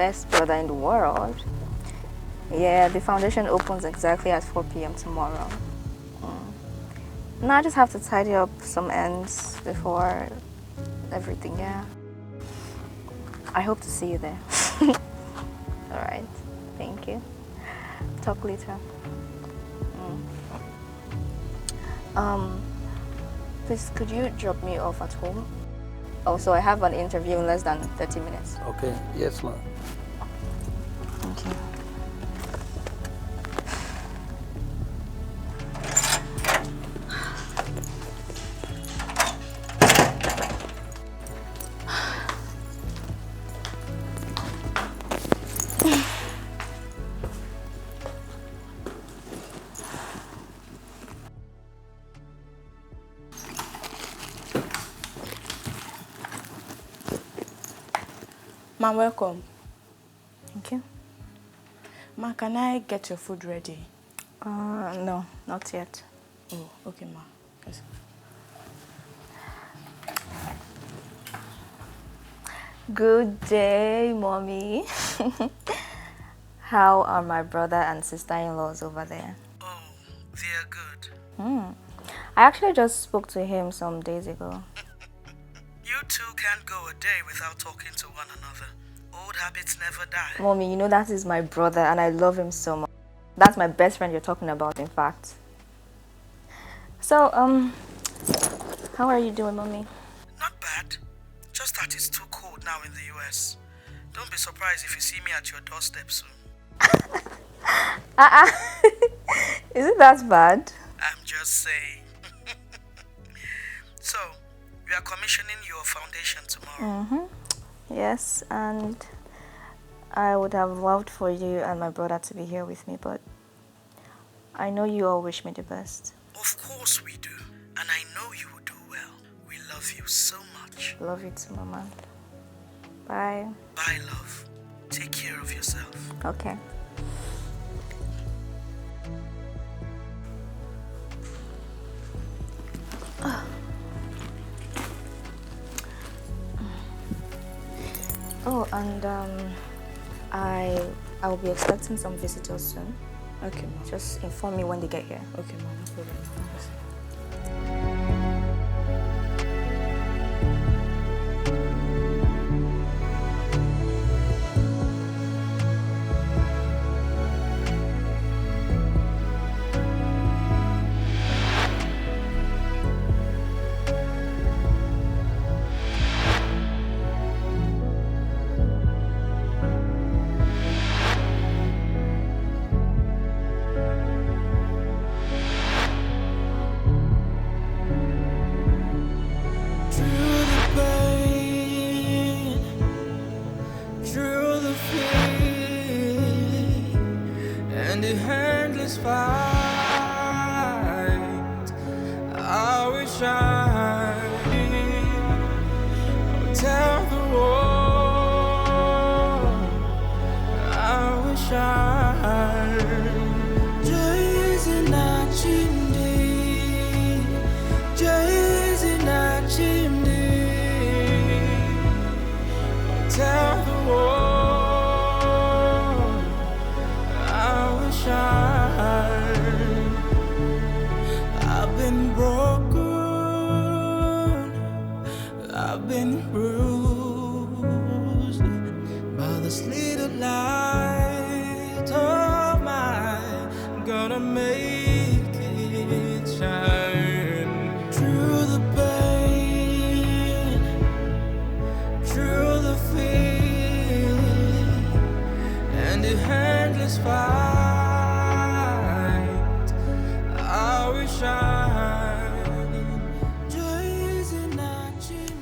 best brother in the world. Yeah, the foundation opens exactly at 4 p.m. tomorrow. Now I just have to tidy up some ends before everything, yeah. I hope to see you there. Alright, thank you. Talk later. Please, could you drop me off at home? Also, I have an interview in less than 30 minutes. Okay, yes, ma'am. Thank you. Ma, welcome. Thank you. Ma, can I get your food ready? No, not yet. Oh, okay, ma. Yes. Good day, mommy. How are my brother and sister-in-laws over there? Oh, they're good. I actually just spoke to him some days ago. You two can't go a day without talking to one another. Old habits never die. Mommy, you know that is my brother and I love him so much. That's my best friend you're talking about, in fact. So, how are you doing, mommy? Not bad. Just that it's too cold now in the US. Don't be surprised if you see me at your doorstep soon. Is it that bad? I'm just saying. So, we are commissioning your foundation tomorrow. Yes, and I would have loved for you and my brother to be here with me, but I know you all wish me the best. Of course we do. And I know you will do well. We love you so much. Love you too, Mama. Bye. Bye, love. Take care of yourself. Okay. Oh, and I'll be expecting some visitors soon. Okay, ma. Just inform me when they get here. Okay, ma. No problem.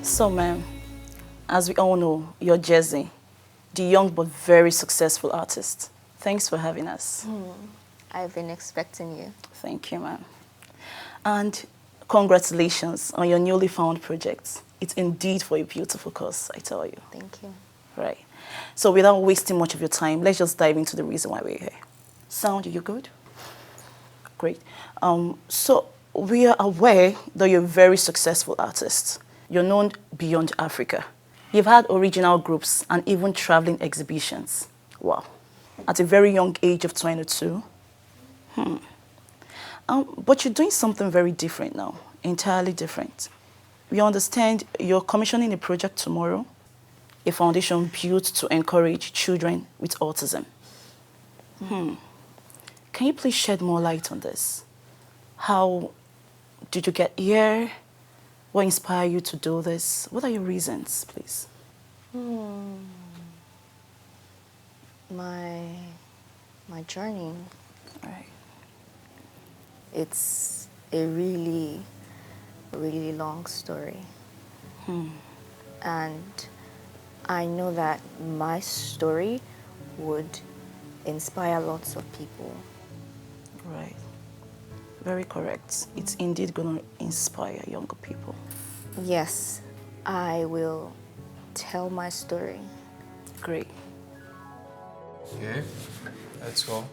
So, ma'am, as we all know, you're Jesse, the young but very successful artist. Thanks for having us. I've been expecting you. Thank you, ma'am. And congratulations on your newly found project. It's indeed for a beautiful cause, I tell you. Thank you. Right. So without wasting much of your time, let's just dive into the reason why we're here. Sound, you good? Great. So we are aware that you're a very successful artist. You're known beyond Africa. You've had original groups and even traveling exhibitions. Wow. At a very young age of 22. But you're doing something very different now, entirely different. We understand you're commissioning a project tomorrow, a foundation built to encourage children with autism. Can you please shed more light on this? How did you get here? What inspired you to do this? What are your reasons, please? My journey. Right. It's a really, really long story. And I know that my story would inspire lots of people. Right. Very correct. It's indeed going to inspire younger people. Yes, I will tell my story. Great. Okay, let's go.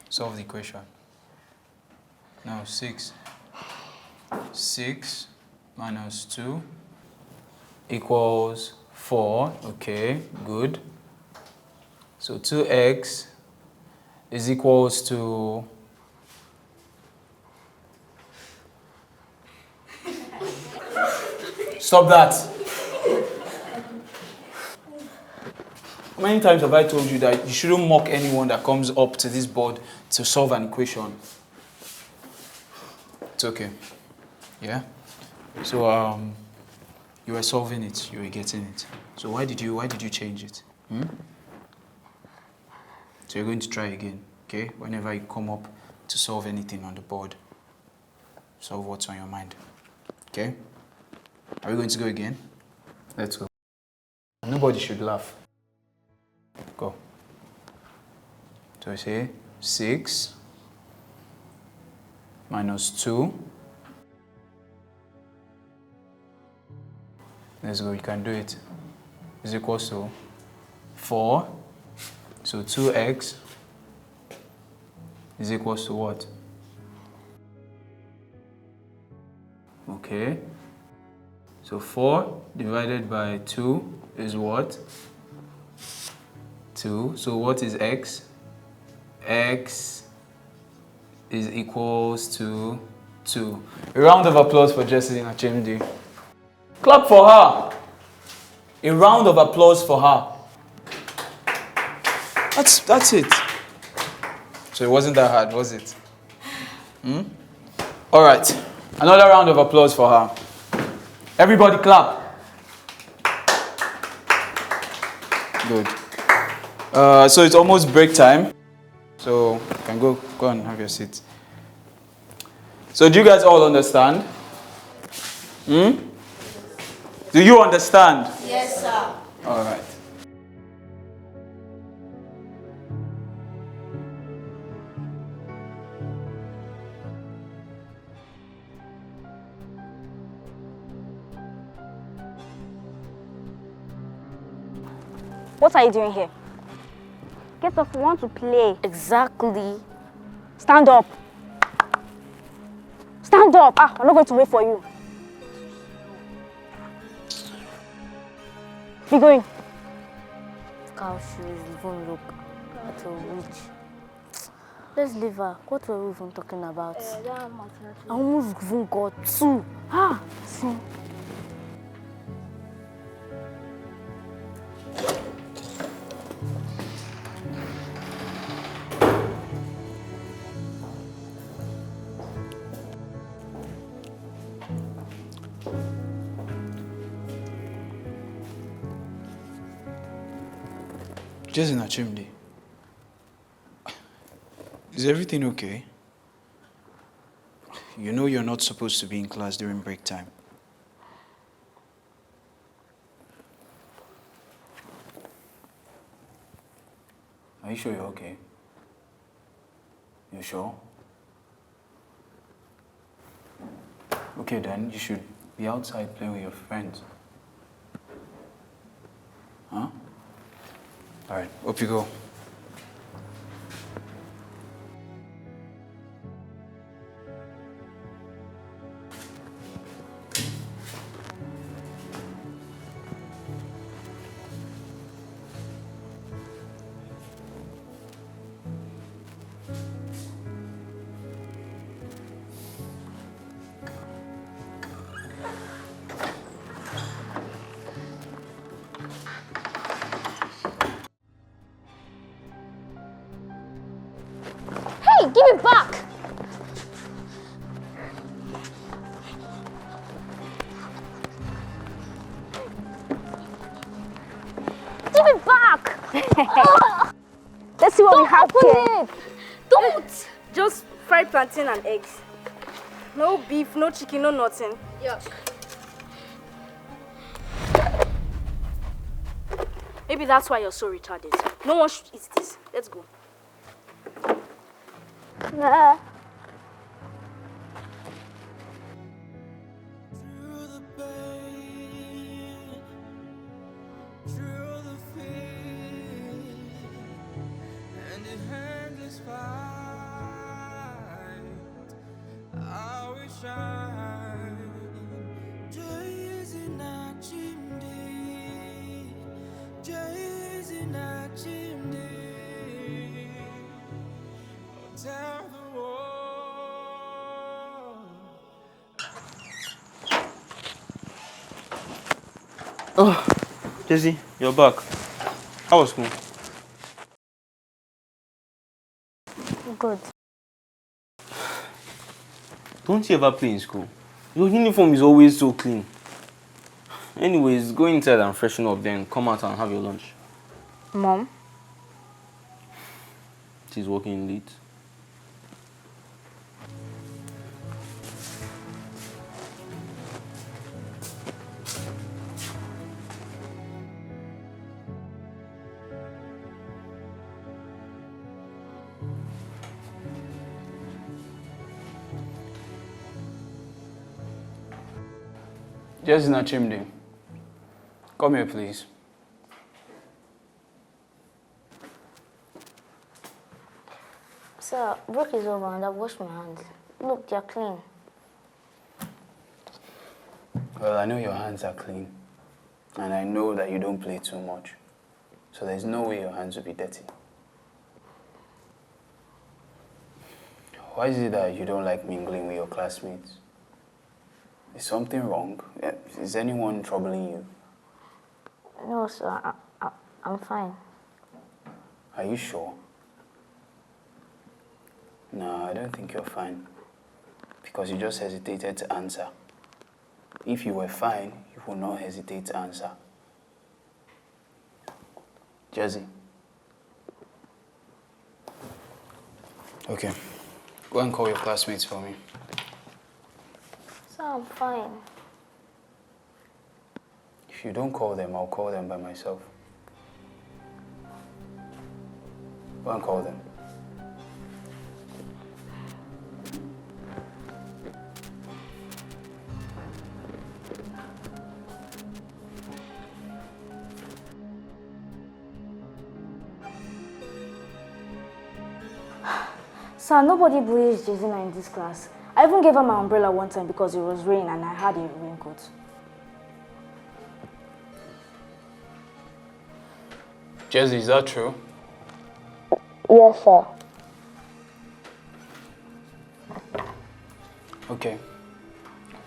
Solve the equation. Now 6. 6 minus 2 equals 4. Okay, good. So 2x is equals to... Stop that! How many times have I told you that you shouldn't mock anyone that comes up to this board to solve an equation? It's okay. Yeah? So, you were solving it, you were getting it. So why did you change it? So you're going to try again, okay? Whenever you come up to solve anything on the board, solve what's on your mind, okay? Are we going to go again? Let's go. Nobody should laugh. Go. So we say 6 minus 2. Let's go, you can do it. Is equals to 4. So 2x is equals to what? Okay. So 4 divided by 2 is what? 2. So what is x? X is equals to 2. A round of applause for Jessie Nachimdi. Clap for her. A round of applause for her. That's it. So it wasn't that hard, was it? All right. Another round of applause for her. Everybody clap. Good. So it's almost break time. So you can go and have your seat. So do you guys all understand? Do you understand? Yes, sir. All right. What are you doing here? Get up, we want to play. Exactly. Stand up. Stand up. I'm not going to wait for you. Be going. Cow shoes even look at a witch. Let's leave her. What were we even talking about? I almost even got 2. See. Jessie Nachimdi. Is everything okay? You know you're not supposed to be in class during break time. Are you sure you're okay? You sure? Okay then, you should be outside playing with your friends. Huh? All right, up you go. Give it back! Give it back! Let's see what we have here. Don't! Just fried plantain and eggs. No beef, no chicken, no nothing. Yuck. Maybe that's why you're so retarded. No one should eat this. Let's go. Nah. Oh, Jesse, you're back. How was school? Good. Don't you ever play in school? Your uniform is always so clean. Anyways, go inside and freshen up, then come out and have your lunch. Mom? She's working late. Jesse Chimde, come here, please. Sir, work is over and I've washed my hands. Look, they're clean. Well, I know your hands are clean, and I know that you don't play too much, so there's no way your hands will be dirty. Why is it that you don't like mingling with your classmates? Is something wrong? Is anyone troubling you? No, sir, I'm fine. Are you sure? No, I don't think you're fine, because you just hesitated to answer. If you were fine, you would not hesitate to answer. Jesse. Okay. Go and call your classmates for me. Sir, I'm fine. If you don't call them, I'll call them by myself. Go and call them. Sir, nobody bullies Jezina in this class. I even gave her my umbrella one time because it was raining and I had a raincoat. Jesse, is that true? Yes, sir. Okay.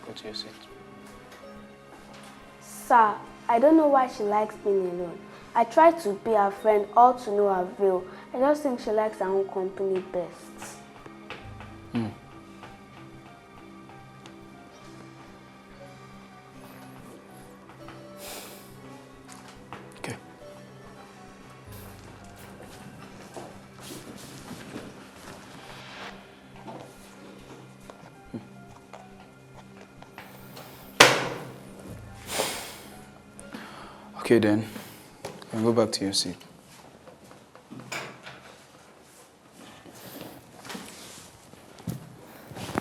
Go to your seat. Sir, I don't know why she likes being alone. I try to be her friend, all to no avail. I just think she likes her own company best. Okay. Okay then, and go back to your seat.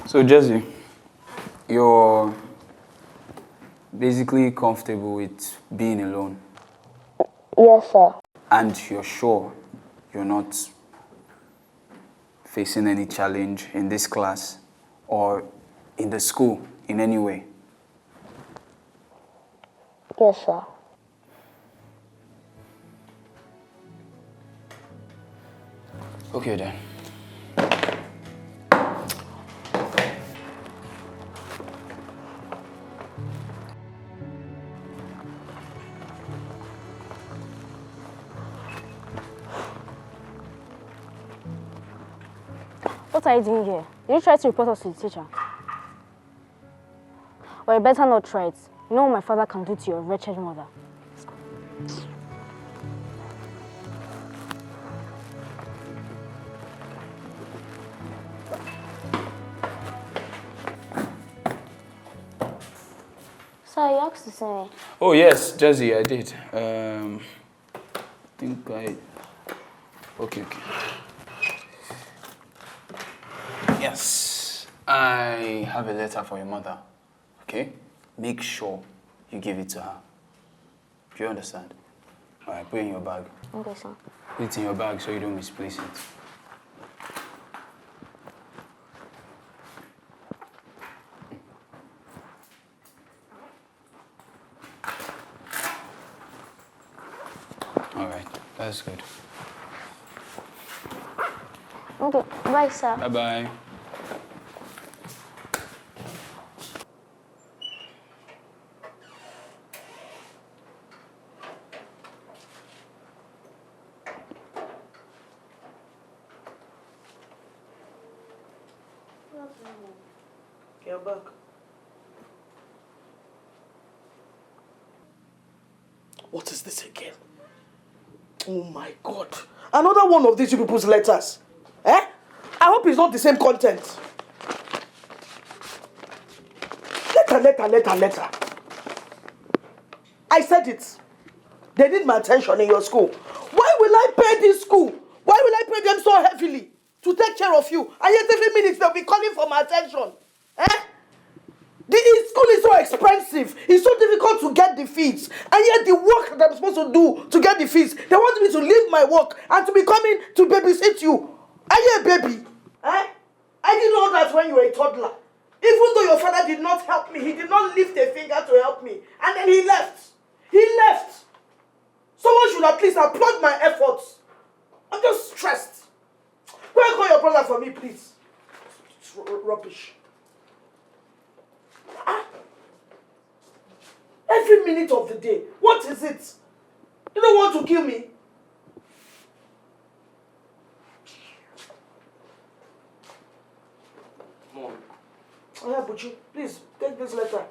So Jesse, you're basically comfortable with being alone, Yes, sir. and you're sure you're not facing any challenge in this class or in the school in any way. Yes, sir. Okay then. What are you doing here? Did you try to report us to the teacher? Well, you better not try it. You know what my father can do to your wretched mother. Sir, you asked to see me. Oh yes, Jazzy, I did. Think I. Okay. Yes, I have a letter for your mother. Okay, make sure you give it to her. Do you understand? All right, put it in your bag. Okay, sir. Put it in your bag so you don't misplace it. All right, that's good. Okay, bye, sir. Bye-bye. You're back. What is this again? Oh my God. Another one of these you people's letters. Eh? I hope it's not the same content. Letter. I said it. They need my attention in your school. Why will I pay this school? Why will I pay them so heavily to take care of you? And yet every minute they'll be calling for my attention. Eh? The school is so expensive. It's so difficult to get the fees. And yet the work that I'm supposed to do to get the fees, they want me to leave my work and to be coming to babysit you. Are you a baby? Eh? I didn't know that when you were a toddler. Even though your father did not help me, he did not lift a finger to help me. And then he left. He left. Someone should at least applaud my efforts. I'm just stressed. Go and call your brother for me, please. It's rubbish. Every minute of the day. What is it? You don't want to kill me? Mom. Oh yeah, Buchi, please take this letter.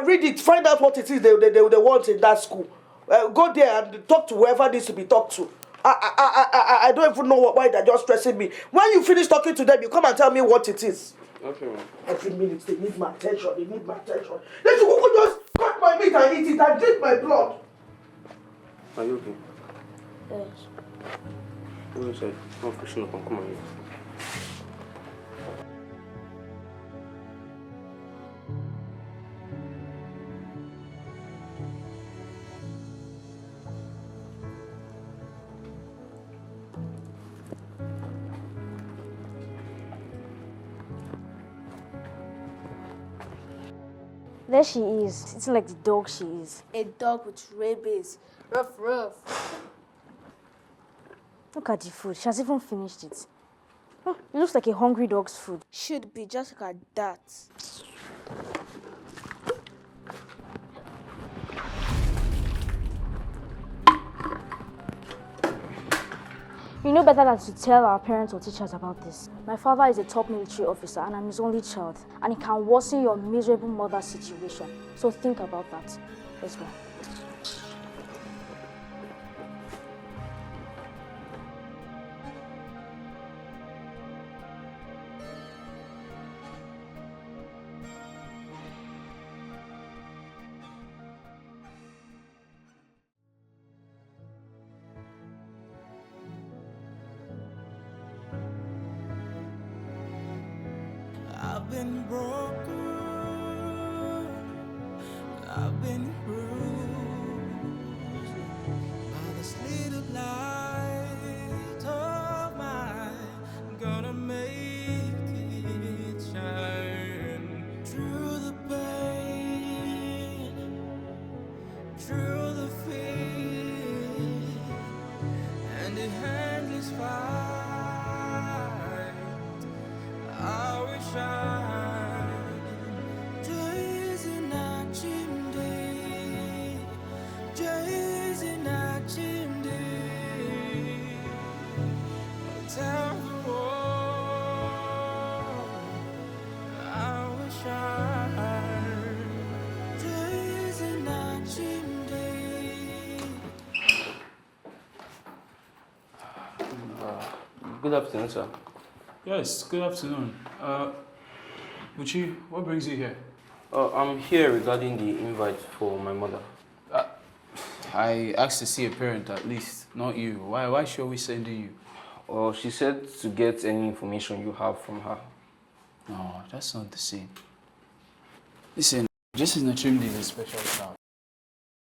Read it. Find out what it is they want in that school. Go there and talk to whoever needs to be talked to. I don't even know why they're just stressing me. When you finish talking to them, you come and tell me what it is. Okay, Mom. Every minute they need my attention. They should just cut my meat and eat it and drink my blood. Are you okay? Yes. Go inside. I'm freshen up and come on here. There she is, sitting like the dog she is. A dog with rabies. Ruff. Look at the food. She has even finished it. It looks like a hungry dog's food. Should be just like that. You know better than to tell our parents or teachers about this. My father is a top military officer and I'm his only child. And it can worsen your miserable mother's situation. So think about that. Let's go. I've been broken, I've been bruised by this little light of mine. Gonna make it shine through the pain, through the fear, and the endless fight. I wish tell the world. shine. Days in a chimney. Good afternoon, sir. Yes, good afternoon. Uchi, what brings you here? I'm here regarding the invite for my mother. I asked to see a parent at least, not you. Why should we send you? She said to get any information you have from her. No, that's not the same. Listen, Jason Nachimdi is a special child.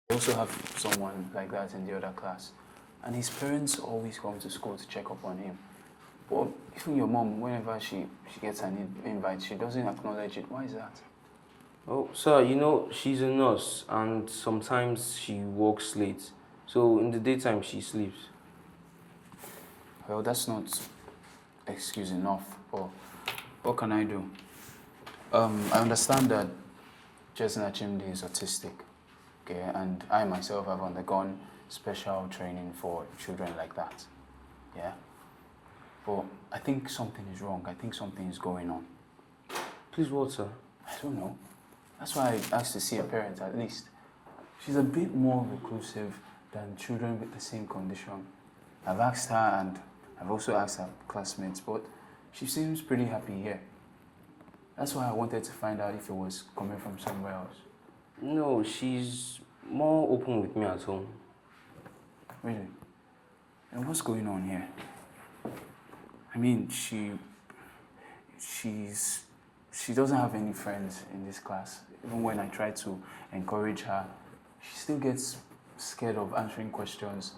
We also have someone like that in the other class. And his parents always come to school to check up on him. But even your mom, whenever she gets an invite, she doesn't acknowledge it. Why is that? Oh, sir, you know, she's a nurse and sometimes she works late. So in the daytime, she sleeps. Well, that's not excuse enough. But what can I do? I understand that Jason Achimdi is autistic. Okay, and I myself have undergone special training for children like that. Yeah? But I think something is wrong. I think something is going on. Please, what, sir? I don't know. That's why I asked to see a parent at least. She's a bit more reclusive than children with the same condition. I've asked her and I've also asked her classmates, but she seems pretty happy here. That's why I wanted to find out if it was coming from somewhere else. No, she's more open with me at home. Really? And what's going on here? I mean, she doesn't have any friends in this class. Even when I try to encourage her, she still gets scared of answering questions.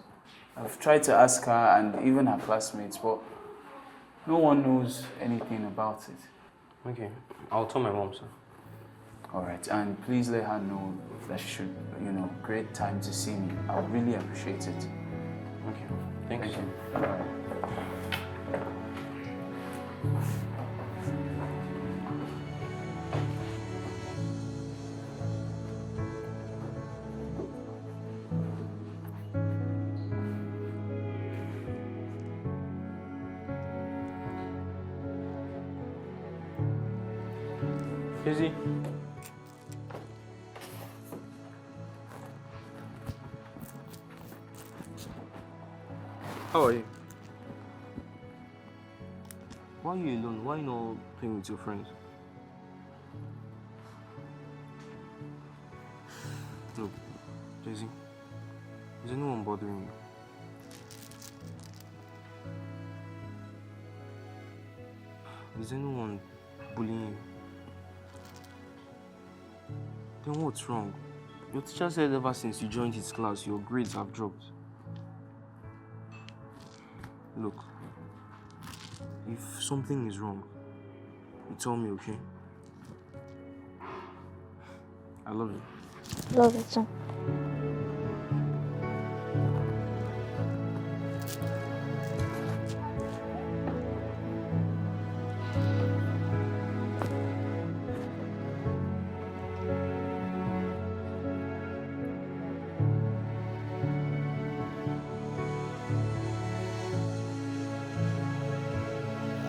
I've tried to ask her and even her classmates, but no one knows anything about it. Okay, I'll tell my mom, sir. All right, and please let her know that she should, create time to see me. I would really appreciate it. Okay, thank you, sir. All right. Izzy? How are you? Why are you alone? Why not playing with your friends? Look, Daisy, is anyone bothering you? Is anyone bullying you? Then what's wrong? Your teacher said ever since you joined his class, your grades have dropped. Look, if something is wrong, you tell me, okay? I love you. Love it, son.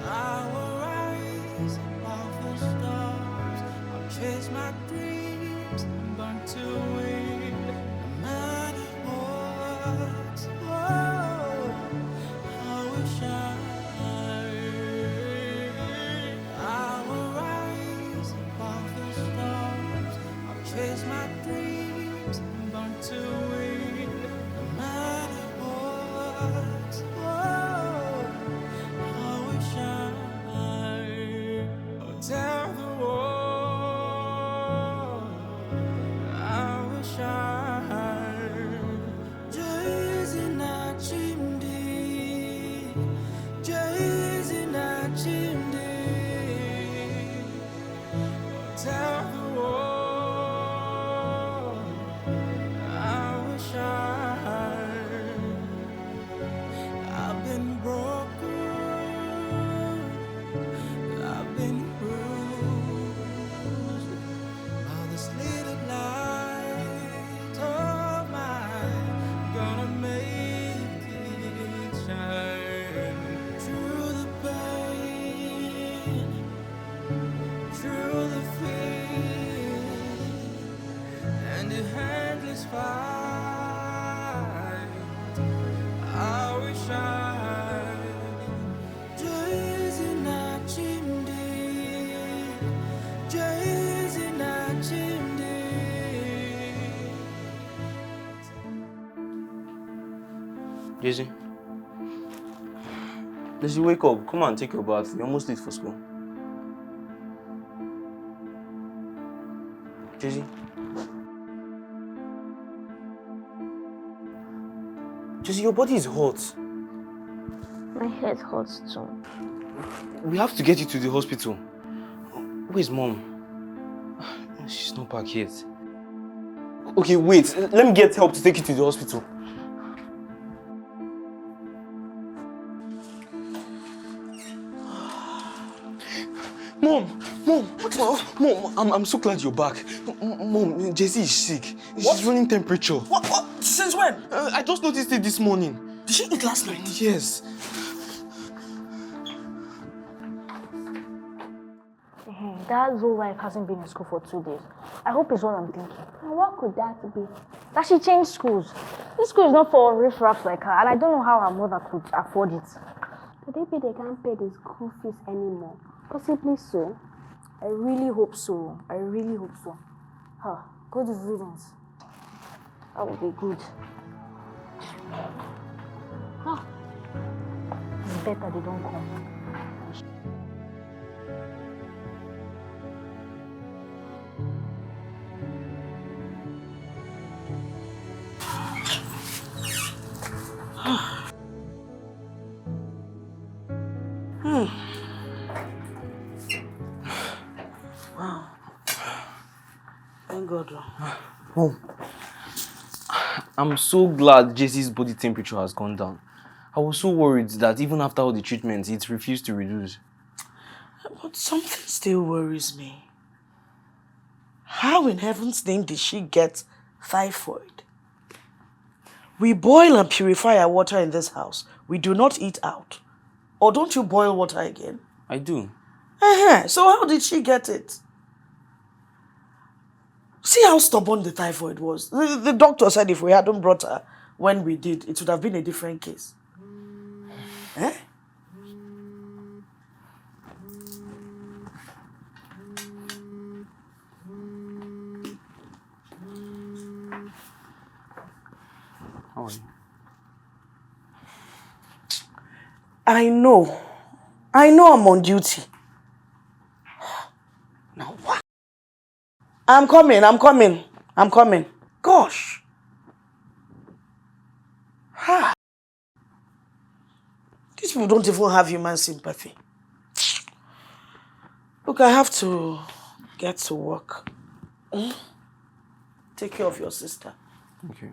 I will rise above the stars. I'll chase my dreams and burn to win. No matter what, I will shine. I will rise above the stars. I'll chase my dreams and burn to win. No matter what, I will shine. I'll tell the world I will shine. Days in a chimney, days in a chimney. I'll tell the world I will shine. I've been broken, I've been bruised by this little light of mine. Gonna make it shine through the pain, through the fear and the endless fight. I wish I just in a chimney, just in a chimney. Daisy. Daisy, wake up. Come on, take your bath. You're almost late for school. Daisy. Daisy, your body is hot. My head hurts too. We have to get you to the hospital. Where's Mom? She's not back yet. Okay, wait. Let me get help to take you to the hospital. Mom, I'm so glad you're back. Mom, Jessie is sick. She's running temperature. What? Since when? I just noticed it this morning. Did she eat last night? Yes. Dad's whole life hasn't been in school for 2 days. I hope it's what I'm thinking. And what could that be? That she changed schools. This school is not for riffraff like her, and I don't know how her mother could afford it. Could it be they can't pay the school fees anymore? Possibly so. I really hope so. I really hope so. Huh. Good riddance. That would be good. Ah. It's better they don't come. Wow. Thank God. Mom, I'm so glad Jesse's body temperature has gone down. I was so worried that even after all the treatments, it refused to reduce. But something still worries me. How in heaven's name did she get typhoid? We boil and purify our water in this house. We do not eat out. Or don't you boil water again? I do. So how did she get it? See how stubborn the typhoid was. The doctor said if we hadn't brought her when we did, it would have been a different case. How are you? I know I'm on duty. Now what? I'm coming. Gosh. These people don't even have human sympathy. Look, I have to get to work. Take care of your sister. Okay.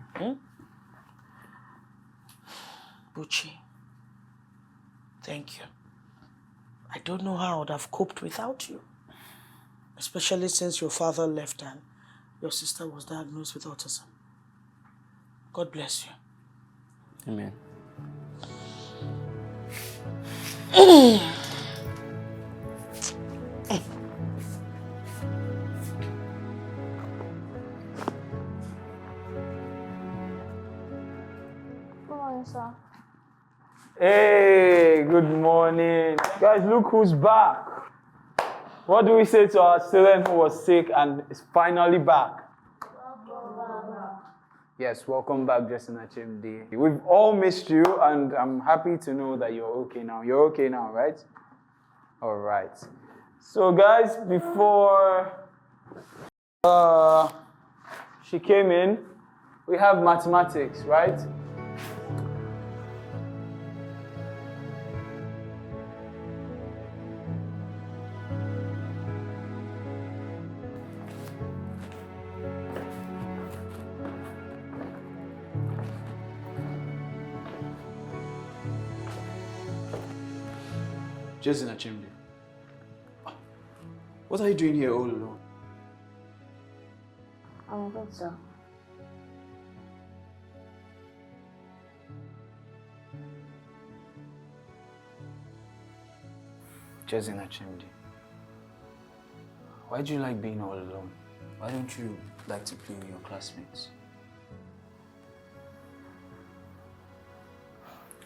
Buchi, thank you. I don't know how I would have coped without you. Especially since your father left and your sister was diagnosed with autism. God bless you. Amen. Good morning, sir. Hey, good morning. Guys, look who's back. What do we say to our student who was sick and is finally back? Yes, welcome back, Justin Achimdi. We've all missed you, and I'm happy to know that you're okay now. You're okay now, right? All right. So, guys, before she came in, we have mathematics, right? Just in a chimney. What are you doing here all alone? I'm good, sir. Just in a chimney. Why do you like being all alone? Why don't you like to play with your classmates?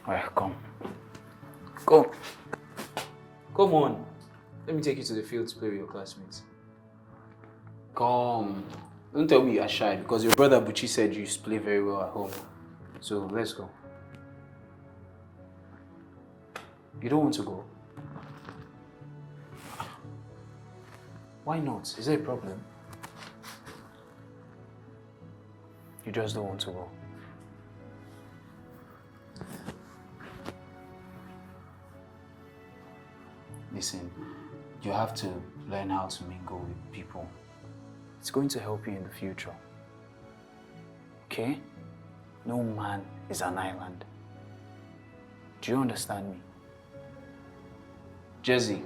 Alright, come. Come. Come on. Let me take you to the field to play with your classmates. Come. Don't tell me you are shy because your brother Buchi said you used to play very well at home. So let's go. You don't want to go? Why not? Is there a problem? You just don't want to go. Listen, you have to learn how to mingle with people. It's going to help you in the future. Okay? No man is an island. Do you understand me? Jesse,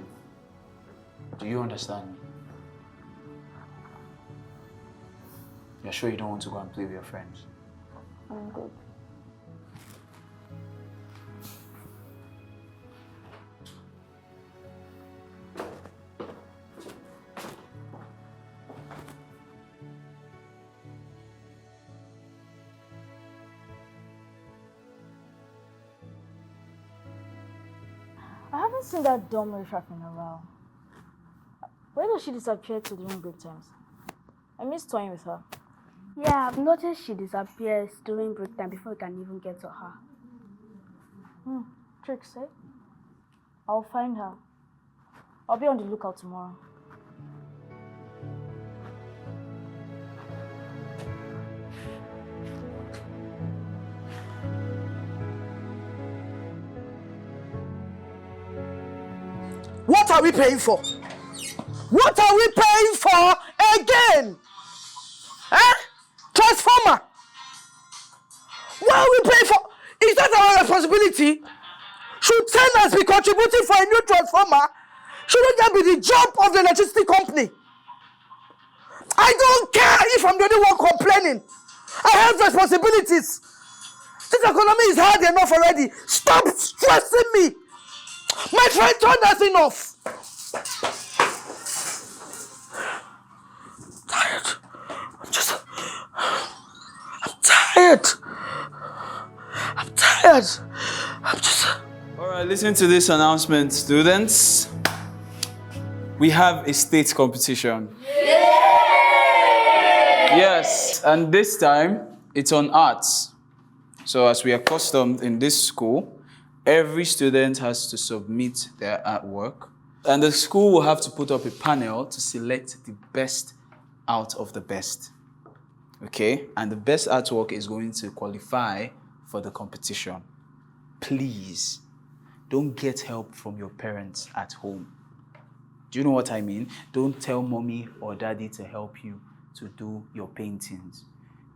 do you understand me? You're sure you don't want to go and play with your friends? I'm good. I haven't seen that dumb Rishaf in a while. Where does she disappear to during break times? I miss toying with her. Yeah, I've noticed she disappears during break time before we can even get to her. Tricks, eh? I'll find her. I'll be on the lookout tomorrow. What are we paying for? What are we paying for again? Eh? Transformer. What are we paying for? Is that our responsibility? Should tenants be contributing for a new transformer? Shouldn't that be the job of the electricity company? I don't care if I'm the only one complaining. I have responsibilities. This economy is hard enough already. Stop stressing me. My friend told us enough. I'm tired. All right, listen to this announcement, students. We have a state competition. Yes, and this time it's on arts. So as we are accustomed in this school, every student has to submit their artwork, and the school will have to put up a panel to select the best out of the best. Okay? And the best artwork is going to qualify for the competition. Please, don't get help from your parents at home. Do you know what I mean? Don't tell mommy or daddy to help you to do your paintings.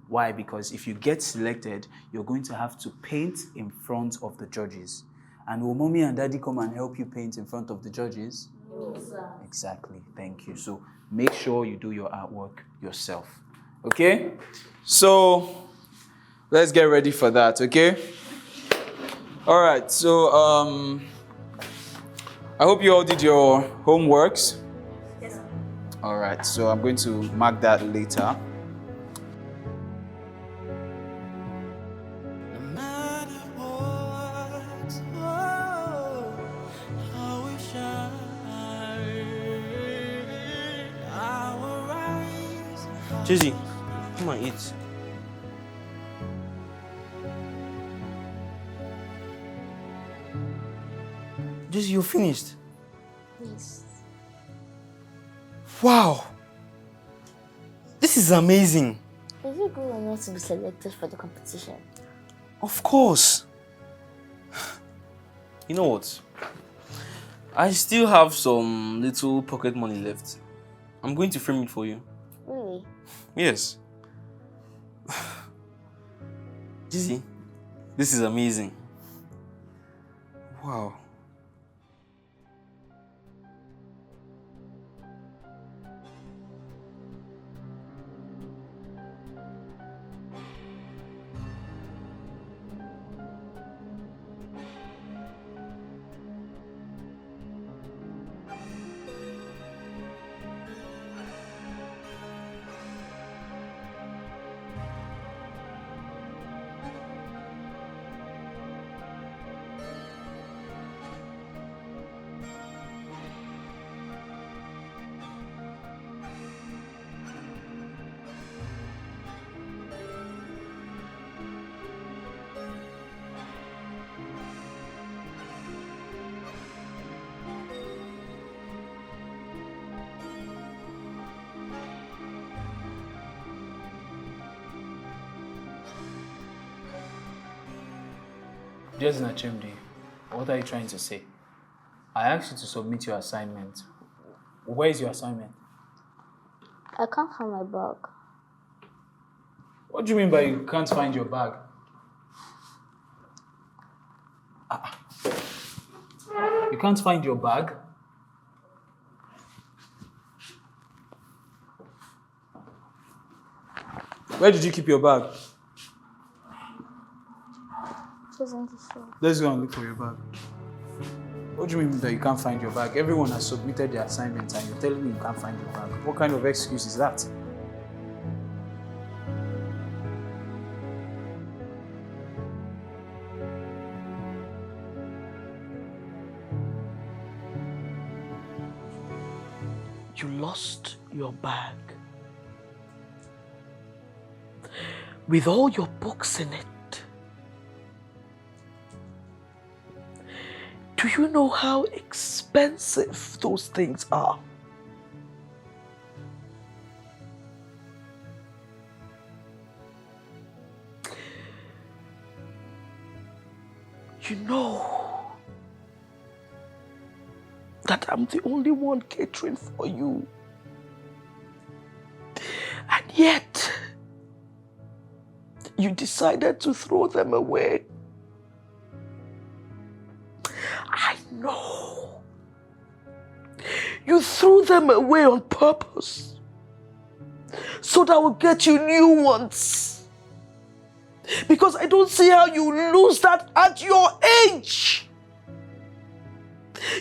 Why? Because if you get selected, you're going to have to paint in front of the judges. And will mommy and daddy come and help you paint in front of the judges? No, sir. Exactly. Thank you. So make sure you do your artwork yourself. Okay? So let's get ready for that, okay? All right. So I hope you all did your homeworks. Yes, sir. All right. So I'm going to mark that later. No matter what, oh, I wish I will rise. Jesse, come and eat. Jesse, you're finished. Please. Wow. This is amazing. Is it good enough to be selected for the competition? Of course. You know what? I still have some little pocket money left. I'm going to frame it for you. Really? Yes. Jesse, this is amazing. Wow. Just Nachimdi, what are you trying to say? I asked you to submit your assignment. Where is your assignment? I can't find my bag. What do you mean by you can't find your bag? You can't find your bag? Where did you keep your bag? Just in the store. Let's go and look for your bag. What do you mean that you can't find your bag? Everyone has submitted their assignments and you're telling me you can't find your bag. What kind of excuse is that? You lost your bag with all your books in it. Do you know how expensive those things are? You know that I'm the only one catering for you. And yet, you decided to throw them away. I know. You threw them away on purpose so that I will get you new ones. Because I don't see how you lose that at your age.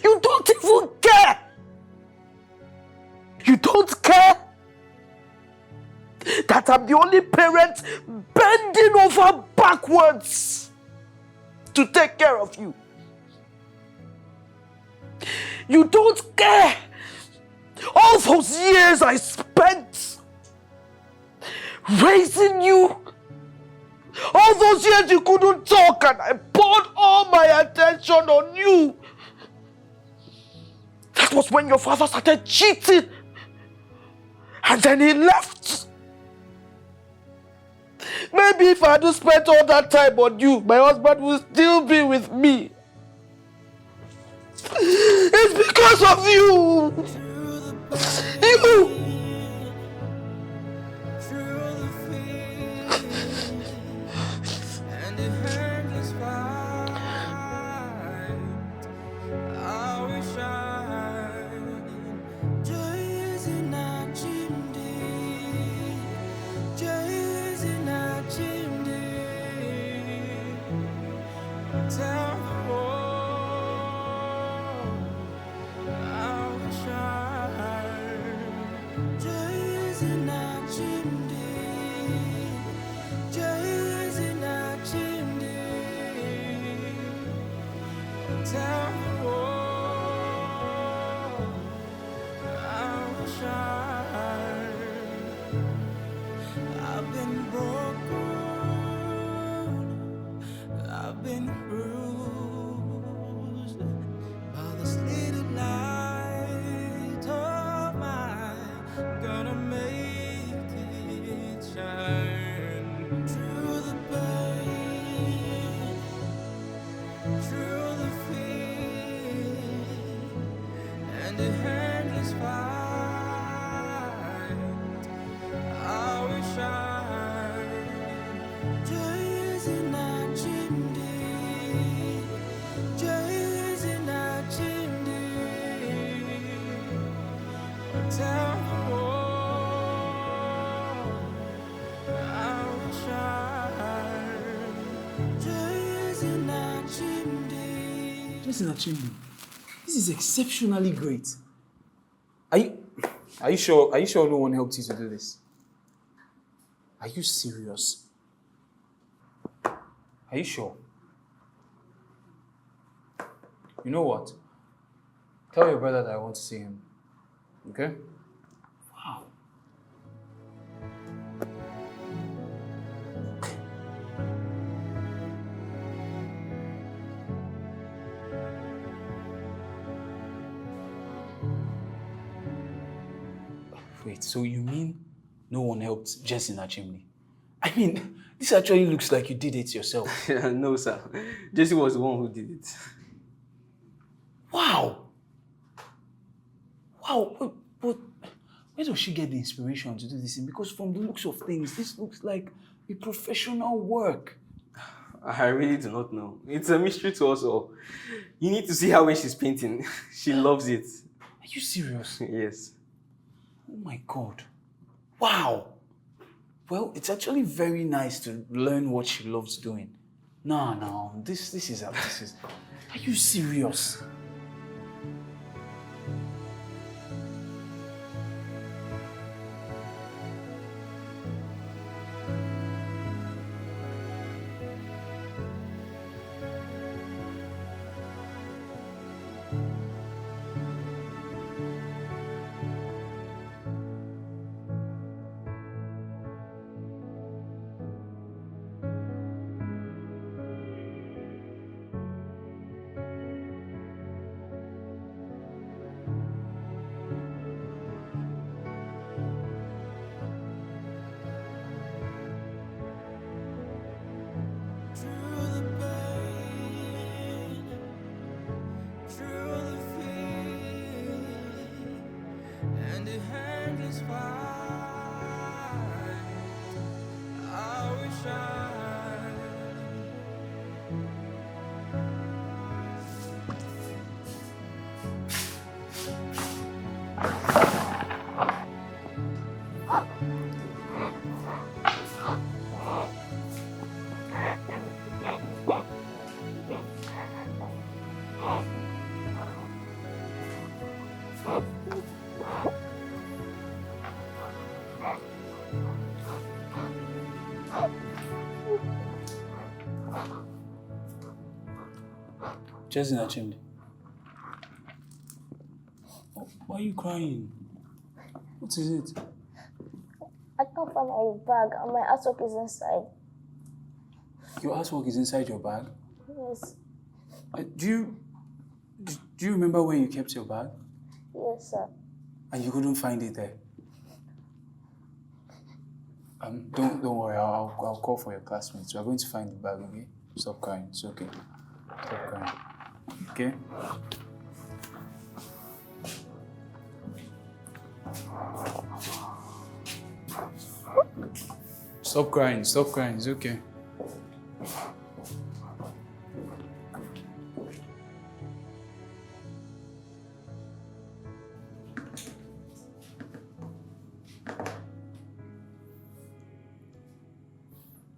You don't even care. You don't care that I'm the only parent bending over backwards to take care of you. You don't care all those years I spent raising you. All those years you couldn't talk and I poured all my attention on you. That was when your father started cheating. And then he left. Maybe if I hadn't spent all that time on you, my husband would still be with me. It's because of you. You. Chimney. This is exceptionally great. Are you sure? Are you sure no one helped you to do this? Are you serious? Are you sure? You know what? Tell your brother that I want to see him. Okay? Wow. Wait, so you mean no one helped Jess in her chimney? I mean, this actually looks like you did it yourself. No, sir. Jessie was the one who did it. Wow. Wow, but where does she get the inspiration to do this thing? Because from the looks of things, this looks like a professional work. I really do not know. It's a mystery to us all. You need to see her when she's painting. She loves it. Are you serious? Yes. Oh my God. Wow. Well, it's actually very nice to learn what she loves doing. No, this is. Are you serious? Just in a chimney. Oh, why are you crying? What is it? I can't find my bag and my artwork is inside. Your artwork is inside your bag? Yes. Do you remember where you kept your bag? Yes, sir. And you couldn't find it there? Don't worry, I'll call for your classmates. We're going to find the bag, okay? Stop crying, it's okay. Stop crying. Okay? Stop crying, it's okay.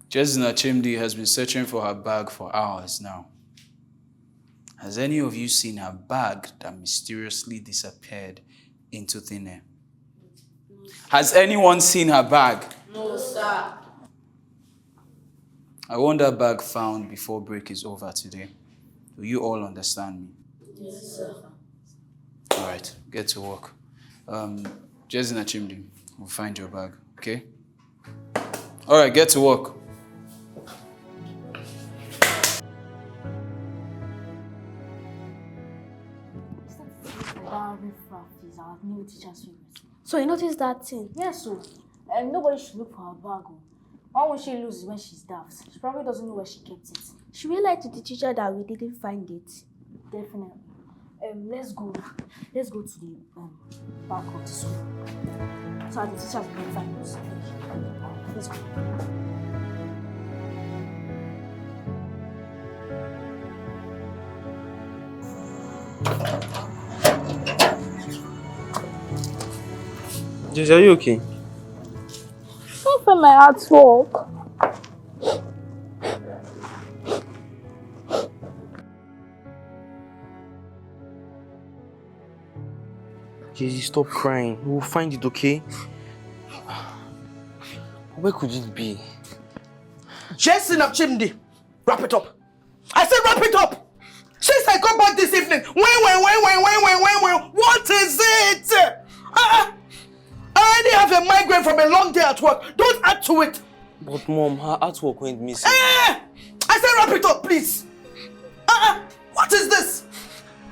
Jesna Chimdi has been searching for her bag for hours now. Has any of you seen her bag that mysteriously disappeared into thin air? Has anyone seen her bag? No, sir. I want that bag found before break is over today. Do you all understand me? Yes, sir. All right, get to work. Jesna Chimdi, we'll find your bag, okay? All right, get to work. Our new teacher's favorite. So you noticed that thing? Yes, so nobody should look for her bag. Why won't she lose it when she's daft? She probably doesn't know where she kept it. Should we lie to the teacher that we didn't find it? Definitely. Let's go to the back of the school. So the teachers can find us. Let's go. Jess, are you okay? I can't find my artwork. Jesse, stop crying. We'll find it, okay? Where could it be? Jason of Chimney, wrap it up. I said wrap it up. Since I got back this evening, when, what is it? I already have a migraine from a long day at work. Don't add to it. But Mom, her artwork went missing. I said wrap it up, please. What is this?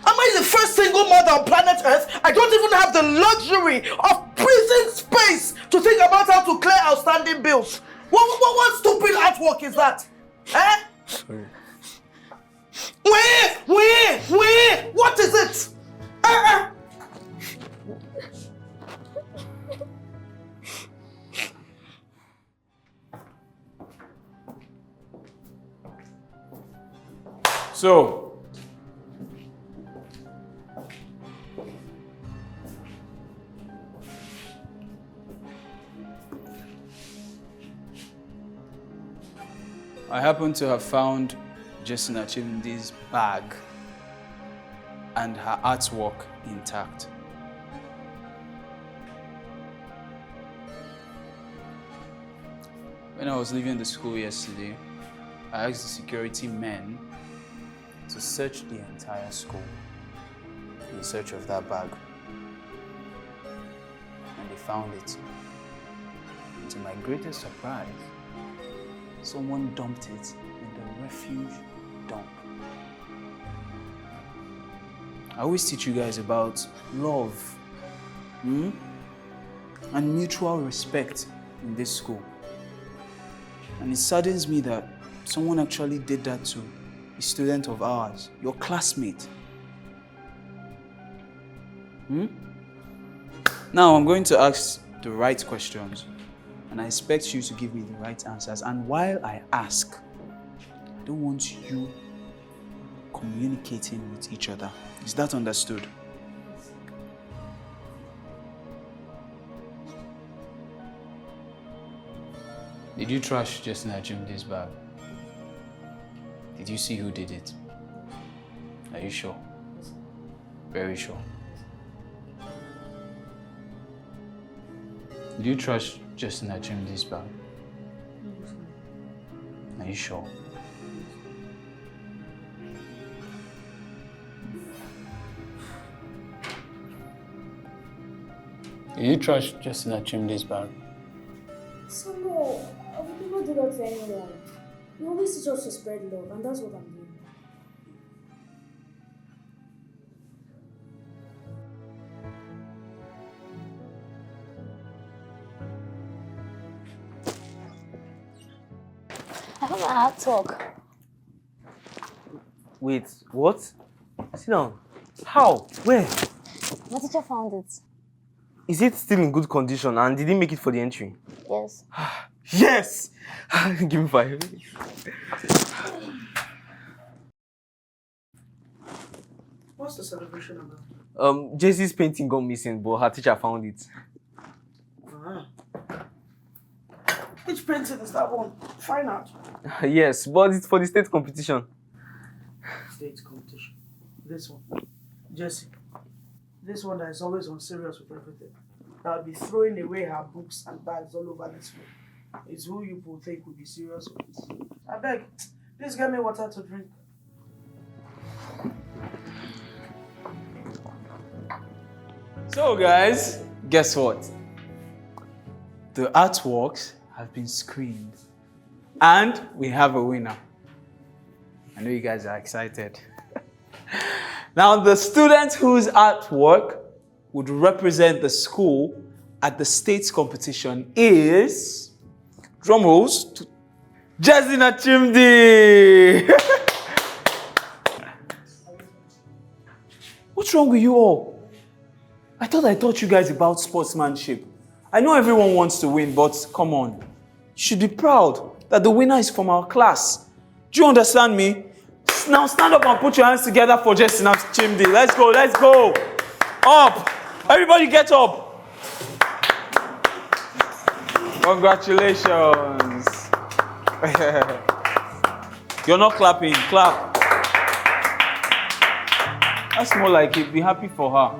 Am I the first single mother on planet Earth? I don't even have the luxury of breathing space to think about how to clear outstanding bills. What's artwork is that? Eh? Sorry. What is it? So, I happen to have found Jessina Chimdi's bag and her artwork intact. When I was leaving the school yesterday, I asked the security men to search the entire school in search of that bag. And they found it. And to my greatest surprise, someone dumped it in the refuge dump. I always teach you guys about love and mutual respect in this school. And it saddens me that someone actually did that to a student of ours, your classmate. Now I'm going to ask the right questions, and I expect you to give me the right answers. And while I ask, I don't want you communicating with each other. Is that understood? Did you trash Jessina Chimdi's bag? Did you see who did it? Are you sure? Very sure. Did you trash Jessina Chimdi's bag? Are you sure? Did you trash Jessina Chimdi's bag? So no, I would never do that to anyone. You always teach us to spread love, and that's what I'm doing. I have a hard talk. Wait, what? Sit down. How? Where? My teacher found it. Is it still in good condition and did he make it for the entry? Yes. Yes! Give me 5. What's the celebration about? Jesse's painting got missing, but her teacher found it. Which painting is that one? Find out. Yes, but it's for the state competition. State competition. This one. Jesse. This one that is always on serious with everything. That'll be throwing away her books and bags all over this room. It's who you people think will be serious with this. I beg, please get me water to drink. So guys, guess what? The artworks have been screened and we have a winner. I know you guys are excited. Now the student whose artwork would represent the school at the state's competition is, drum rolls, Jessina Chimdi. What's wrong with you all? I thought I taught you guys about sportsmanship. I know everyone wants to win, but come on. You should be proud that the winner is from our class. Do you understand me? Now stand up and put your hands together for Jessina Chimdi. Let's go, let's go. Up. Everybody get up. Congratulations. You're not clapping, clap. That's more like it. Be happy for her.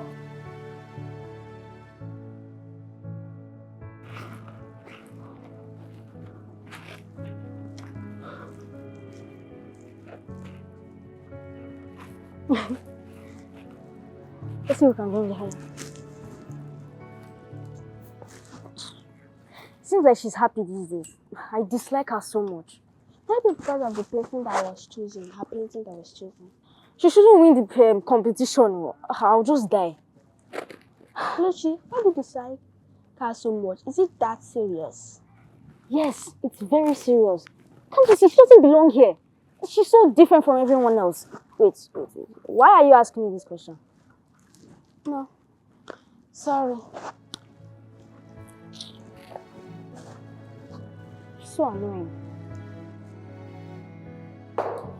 Let's see who can go higher. Seems like she's happy these days. I dislike her so much. Maybe because of the painting that I was choosing, her painting that I was choosing. She shouldn't win the competition. I'll just die. Luchi, why did you dislike her so much? Is it that serious? Yes, it's very serious. Can't you see? She doesn't belong here. She's so different from everyone else. Wait. Why are you asking me this question? No. Sorry. She's so annoying.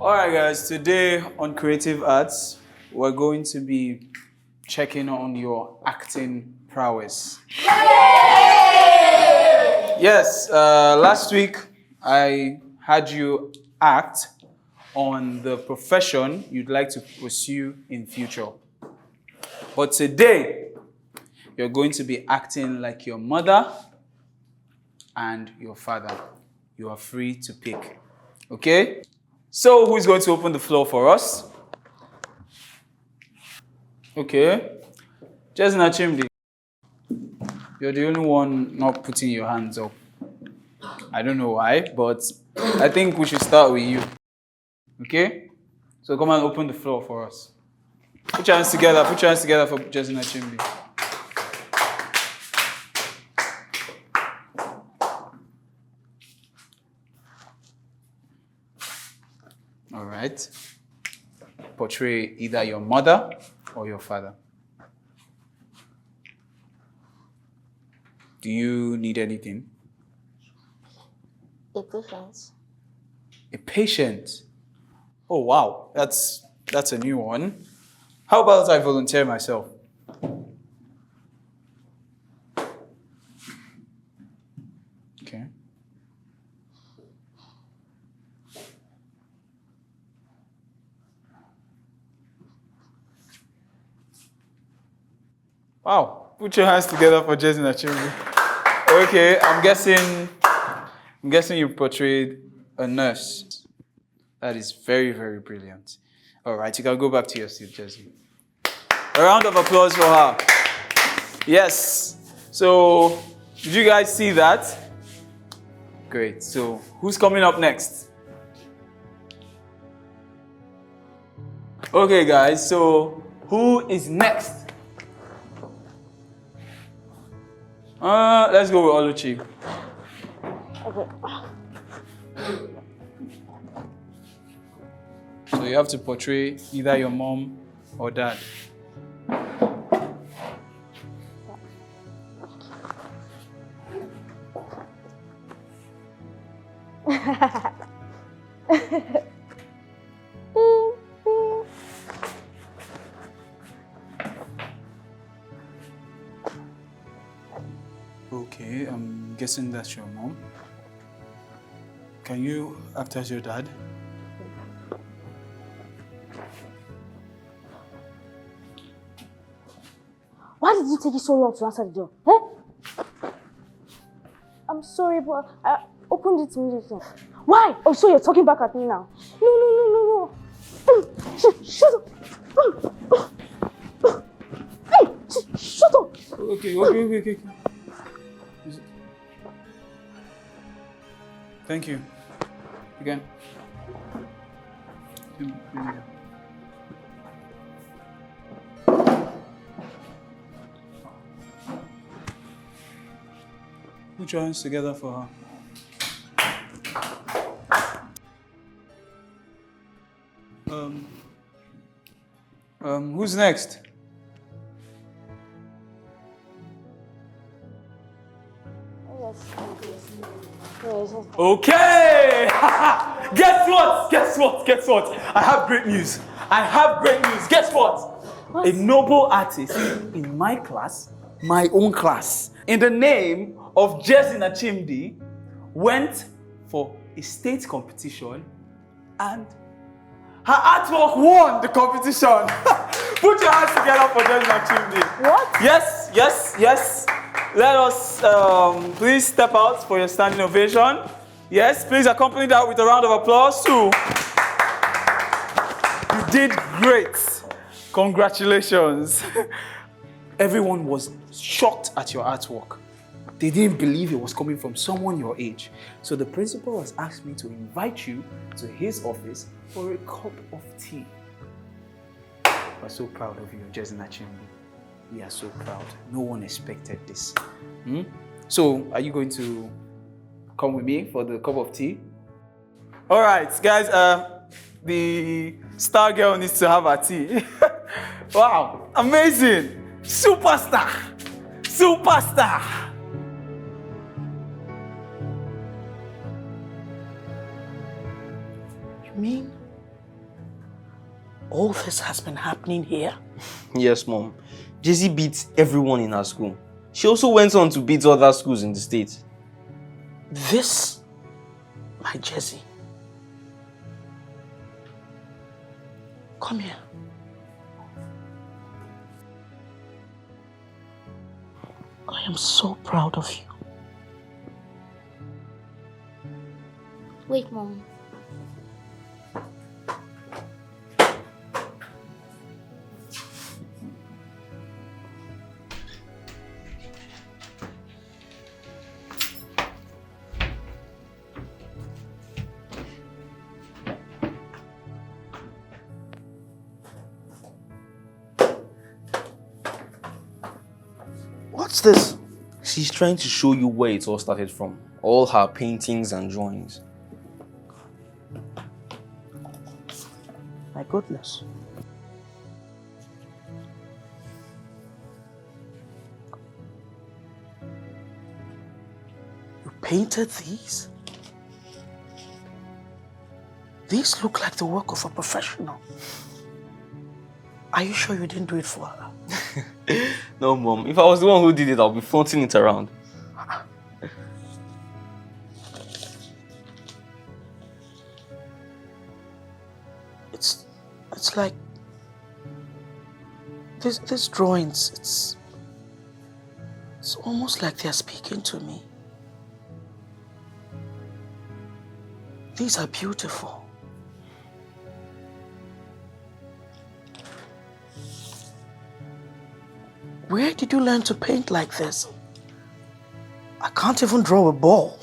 Alright guys, today on Creative Arts, we're going to be checking on your acting prowess. Yes, last week I had you act on the profession you'd like to pursue in future. But today, you're going to be acting like your mother and your father. You are free to pick. Okay? So, who's going to open the floor for us? Okay. Jesna Chimdi. You're the only one not putting your hands up. I don't know why, but I think we should start with you. Okay? So come and open the floor for us. Put your hands together for Jesna Chimdi. All right. Portray either your mother or your father. Do you need anything? A patient. A patient? Oh wow, that's a new one. How about I volunteer myself? Okay. Wow, put your hands together for Jason Achimbi. Okay, I'm guessing you portrayed a nurse. That is very, very brilliant. All right, you can go back to your seat, Jessie. A round of applause for her. Yes. So, did you guys see that? Great. So, who's coming up next? Okay, guys. So, who is next? Let's go with Oluchi. Okay. So you have to portray either your mom or dad. Okay, I'm guessing that's your mom. Can you act as your dad? Why did it take you so long to answer the door? Eh? I'm sorry, but I opened it immediately. Why? Oh, so you're talking back at me now? No. Shut up. Hey, shut up. Okay. Thank you. Again. Put your hands together for her. Who's next? Okay! Guess what? I have great news. Guess what? A noble artist in my class, my own class, in the name of Jessie Nachimdi, went for a state competition and her artwork won the competition. Put your hands together for Jessie Nachimdi. What? Yes. Let us please step out for your standing ovation. Yes, please accompany that with a round of applause too. You did great. Congratulations. Everyone was shocked at your artwork. They didn't believe it was coming from someone your age. So the principal has asked me to invite you to his office for a cup of tea. We're so proud of you, Jessie Nachimbi. We are so proud. No one expected this. So, are you going to come with me for the cup of tea? All right, guys. The star girl needs to have her tea. Wow, amazing! Superstar! Superstar! You mean all this has been happening here? Yes, Mom. Jessie beats everyone in her school. She also went on to beat other schools in the state. This, my Jessie. Come here. I am so proud of you. Wait, Mom. What's this? She's trying to show you where it all started from. All her paintings and drawings. My goodness. You painted these? These look like the work of a professional. Are you sure you didn't do it for her? No, Mom. If I was the one who did it, I'll be flaunting it around. It's like these drawings, it's almost like they're speaking to me. These are beautiful. Where did you learn to paint like this? I can't even draw a ball.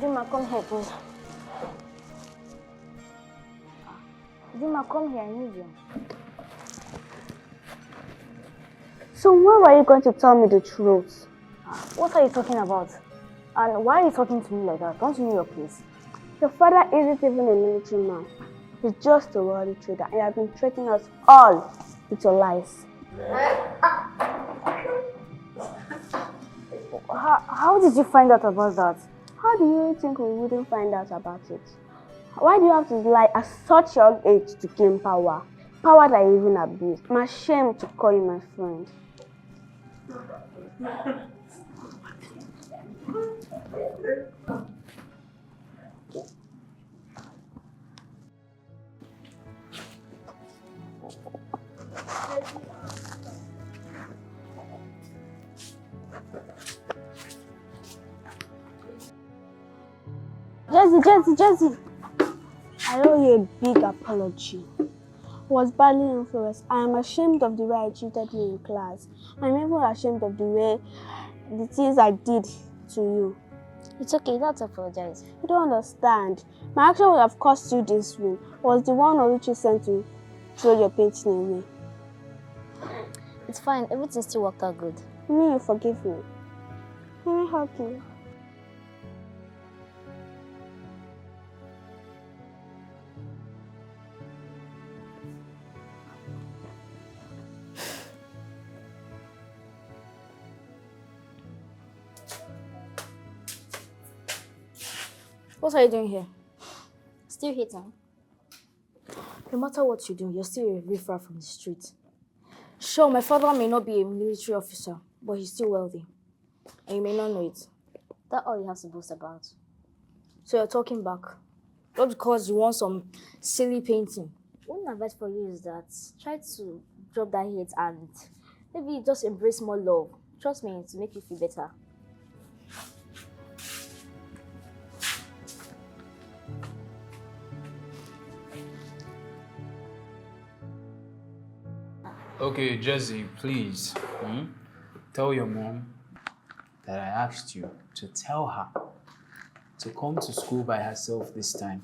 Juma, come here, please. Juma, come here, I need you. So when were you going to tell me the truth? What are you talking about? And why are you talking to me like that? Don't you know your place? Your father isn't even a military man. He's just a worldly trader, and you have been threatening us all with your lies. How did you find out about that? How do you think we wouldn't find out about it? Why do you have to lie at such young age to gain power? Power that you even abuse. I'm ashamed to call you my friend. Jesse. I owe you a big apology. I was badly influenced. I am ashamed of the way I treated you in class. I'm even ashamed of the things I did to you. It's okay, don't apologize. You don't understand. My action would have cost you this win. I was the one on which you sent to throw your painting away. It's fine, everything still worked out good. You mean you forgive me? Let me help you. What are you doing here? Still hating. No matter what you do, you're still a riffraff from the street. Sure, my father may not be a military officer, but he's still wealthy. And you may not know it. That's all you have to boast about. So you're talking back. Not because you want some silly painting. One advice for you is that try to drop that hate and maybe just embrace more love. Trust me, to make you feel better. Okay, Jesse, please. Tell your mom that I asked you to tell her to come to school by herself this time.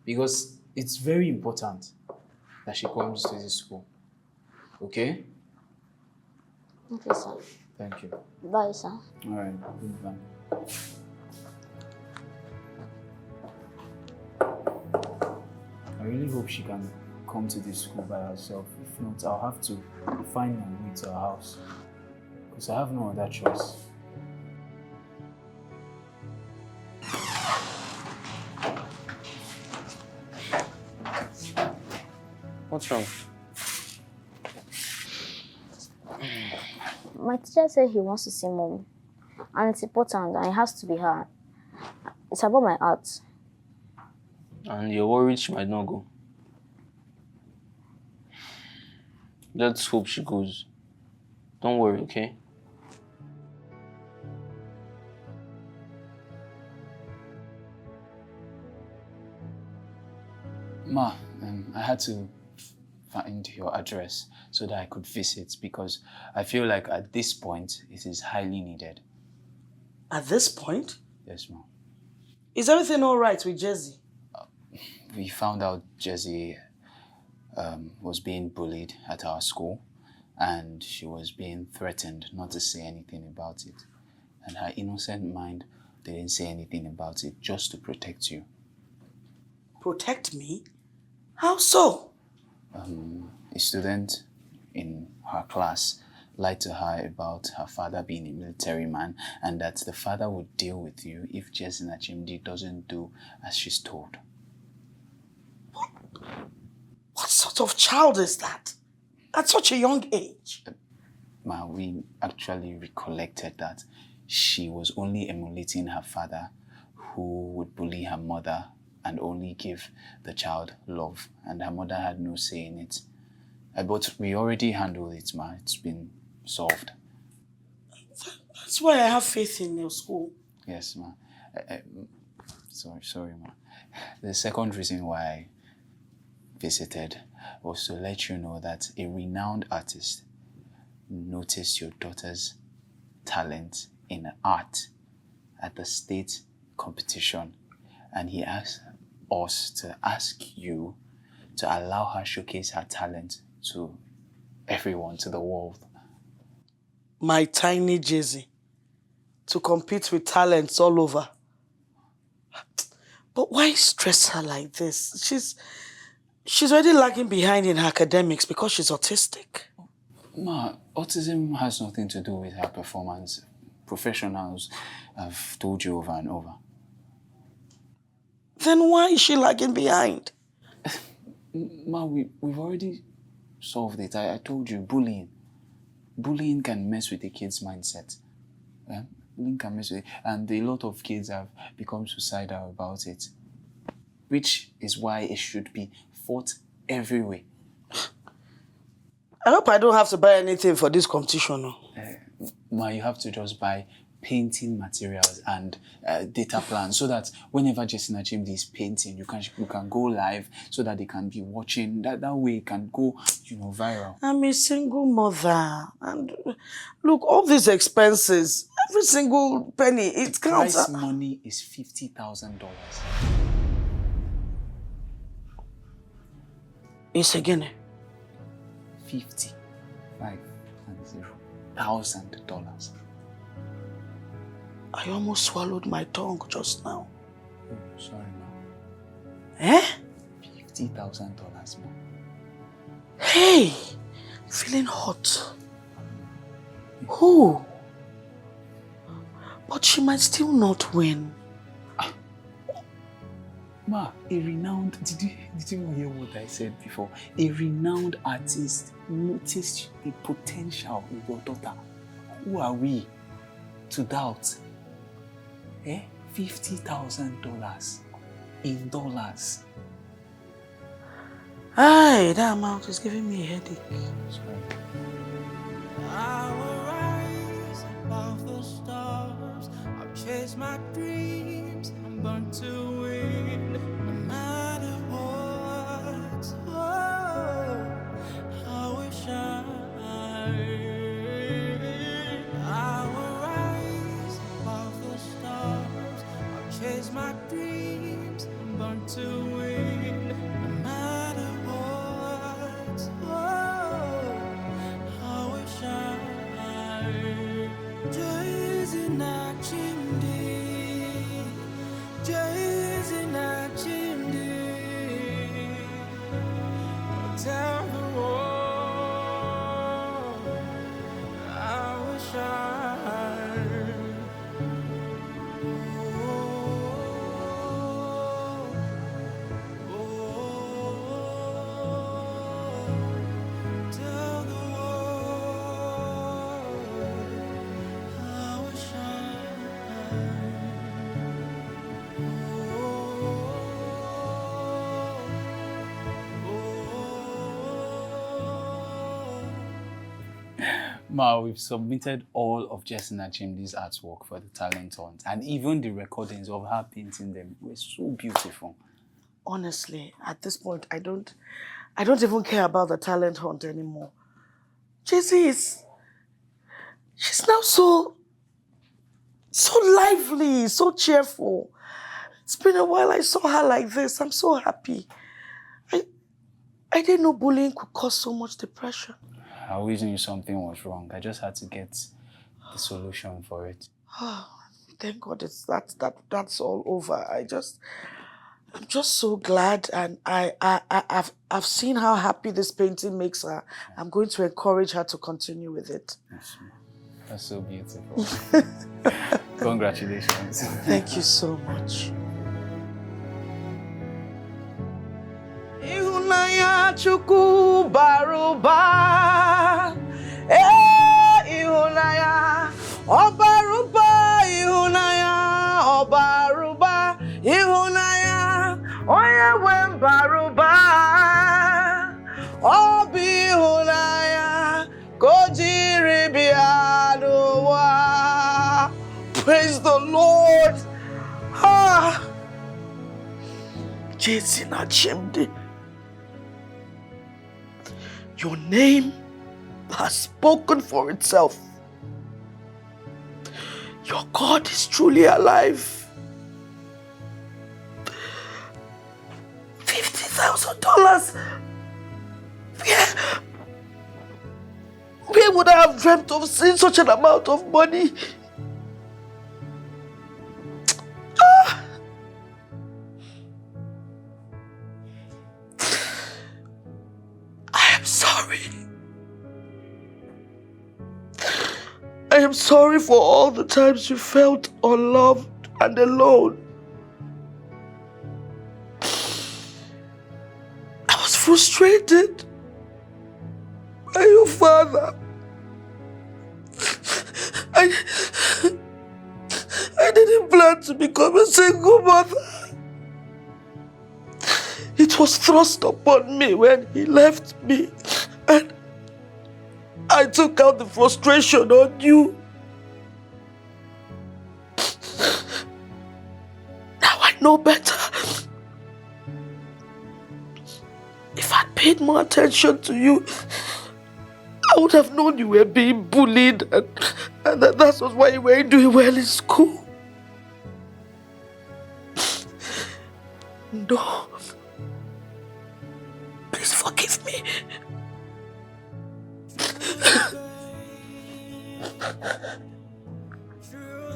Because it's very important that she comes to this school. Okay? Okay, sir. Thank you. Bye, sir. All right, goodbye. I really hope she can come to this school by herself. If not, I'll have to find my way to her house. Because I have no other choice. What's wrong? My teacher said he wants to see mom. And it's important and it has to be her. It's about my art. And you're worried she might not go. Let's hope she goes. Don't worry, okay? Ma, I had to find your address so that I could visit because I feel like at this point it is highly needed. At this point? Yes, Ma. Is everything all right with Jesse? We found out Jesse was being bullied at our school and she was being threatened not to say anything about it. And her innocent mind didn't say anything about it just to protect you. Protect me? How so? A student in her class lied to her about her father being a military man and that the father would deal with you if Jesse Nachimdi doesn't do as she's told. What sort of child is that? At such a young age? Ma, we actually recollected that she was only emulating her father who would bully her mother and only give the child love, and her mother had no say in it. But we already handled it, Ma. It's been solved. That's why I have faith in your school. Yes, Ma. Sorry, Ma. The second reason why I visited was to let you know that a renowned artist noticed your daughter's talent in art at the state competition, and he asked us to ask you to allow her showcase her talent to everyone, to the world. My tiny Jesse, to compete with talents all over. But why stress her like this? She's already lagging behind in her academics because she's autistic. Ma, autism has nothing to do with her performance. Professionals have told you over and over. Then why is she lagging behind? Ma, we've already solved it. I told you, bullying. Bullying can mess with a kid's mindset. Bullying can mess with it. And a lot of kids have become suicidal about it. Which is why it should be fought every way. I hope I don't have to buy anything for this competition. No? Ma, you have to just buy painting materials and data plans so that whenever Jesse Nachimdi is painting, you can go live so that they can be watching. That way it can go, viral. I'm a single mother. And look, all these expenses, every single penny, it counts. Prize money is $50,000. It's again. $55,000. I almost swallowed my tongue just now. Oh, sorry, Ma. $50,000, Ma. Hey! Feeling hot. Who? But she might still not win. Ma, a renowned... Did you hear what I said before? A renowned artist noticed the potential in your daughter. Who are we to doubt? I $50,000 in dollars. Aye, that mouth is giving me a headache. Sorry. I will rise above the stars. I'll chase my dreams. I'm born to win, no matter what. Oh, I wish I will rise above the stars. I'll chase my dreams. I'm born to win, no matter what. Oh, I wish Jay's in a chimney. Jay's in a chimney. Tell the world I wish tell the world I wish Ma, we've submitted all of Jessina Chimdi's artwork for the talent hunt, and even the recordings of her painting them were so beautiful. Honestly, at this point, I don't even care about the talent hunt anymore. She's now so lively, so cheerful. It's been a while I saw her like this. I'm so happy. I didn't know bullying could cause so much depression. I always knew something was wrong. I just had to get the solution for it. Oh, thank God that's all over. I'm just so glad, and I've seen how happy this painting makes her. I'm going to encourage her to continue with it. Yes, ma. That's so beautiful. Congratulations. Thank you so much. Ihunanya Chukwu baruba, ihunanya obaruba, ihunanya obaruba, ihunanya oye wen baruba, obi ihunanya kojiri biaduwa. Praise the Lord. Jessina Chimdi, your name has spoken for itself. Your God is truly alive. $50,000. Where would I have dreamt of seeing such an amount of money? I am sorry for all the times you felt unloved and alone. I was frustrated by your father. I didn't plan to become a single mother. It was thrust upon me when he left me, and I took out the frustration on you. Now I know better. If I'd paid more attention to you, I would have known you were being bullied, and that was why you weren't doing well in school. No. Please forgive me.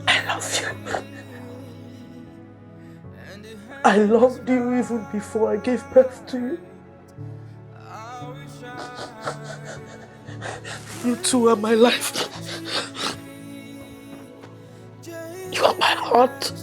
I love you. I loved you even before I gave birth to you. You two are my life. You are my heart.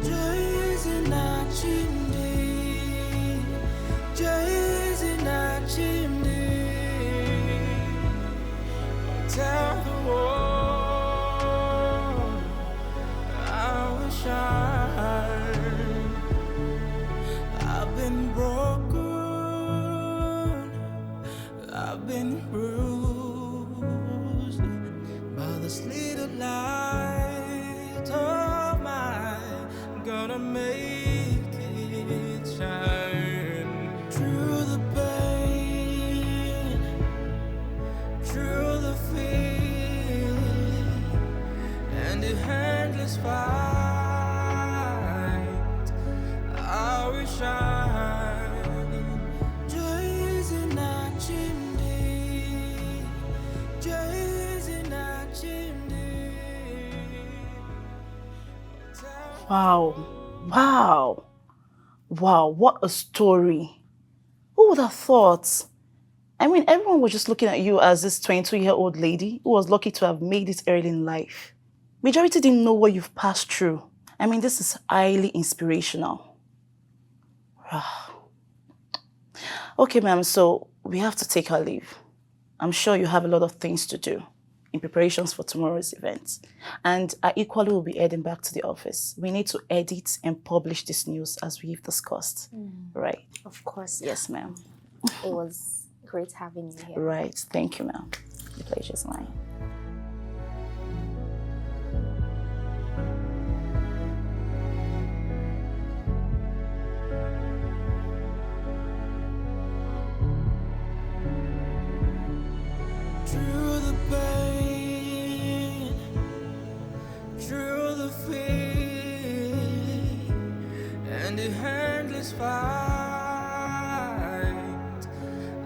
Joy is in our chimney. Joy is in our chimney. Tell the world I wish I've been broken, I've been bruised by this little light of mine. Gonna make it shine through the pain, through the fear, and the endless fight. I wish joy is in our chimney. Joy is in our chimney. Wow. Wow. Wow, what a story. Who would have thought? I mean, everyone was just looking at you as this 22-year-old lady who was lucky to have made it early in life. Majority didn't know what you've passed through. I mean, this is highly inspirational. Okay, ma'am, so we have to take our leave. I'm sure you have a lot of things to do in preparations for tomorrow's event. And I equally will be heading back to the office. We need to edit and publish this news as we've discussed. Right? Of course. Yes, ma'am. It was great having you here. Right. Thank you, ma'am. The pleasure's mine. Through the pain, through the fear, and the endless fight,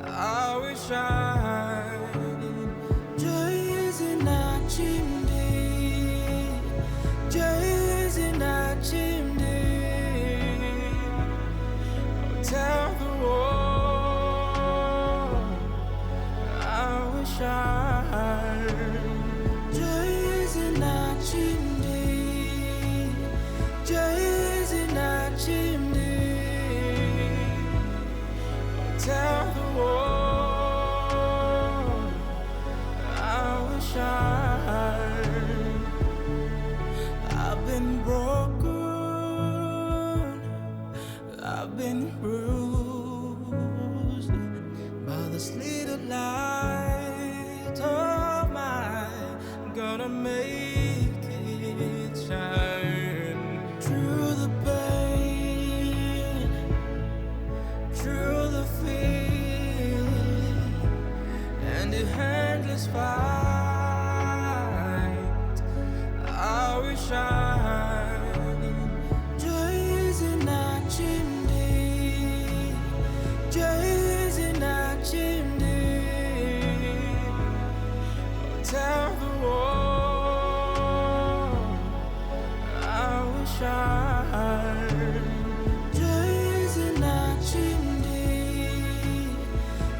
I wish joy is in our chimney. Joy is in our chimney. Tell the world I wish joy is in our chimney. Joy is in our chimney. Tell the world I wish I've been broken, I've been bruised by this little light of mine. Gonna make it shine through the pain, through the fear, and the endless fight. I wish joy is in our chimney. Joy is in our chimney. Tell the world I wish joy is in our chimney.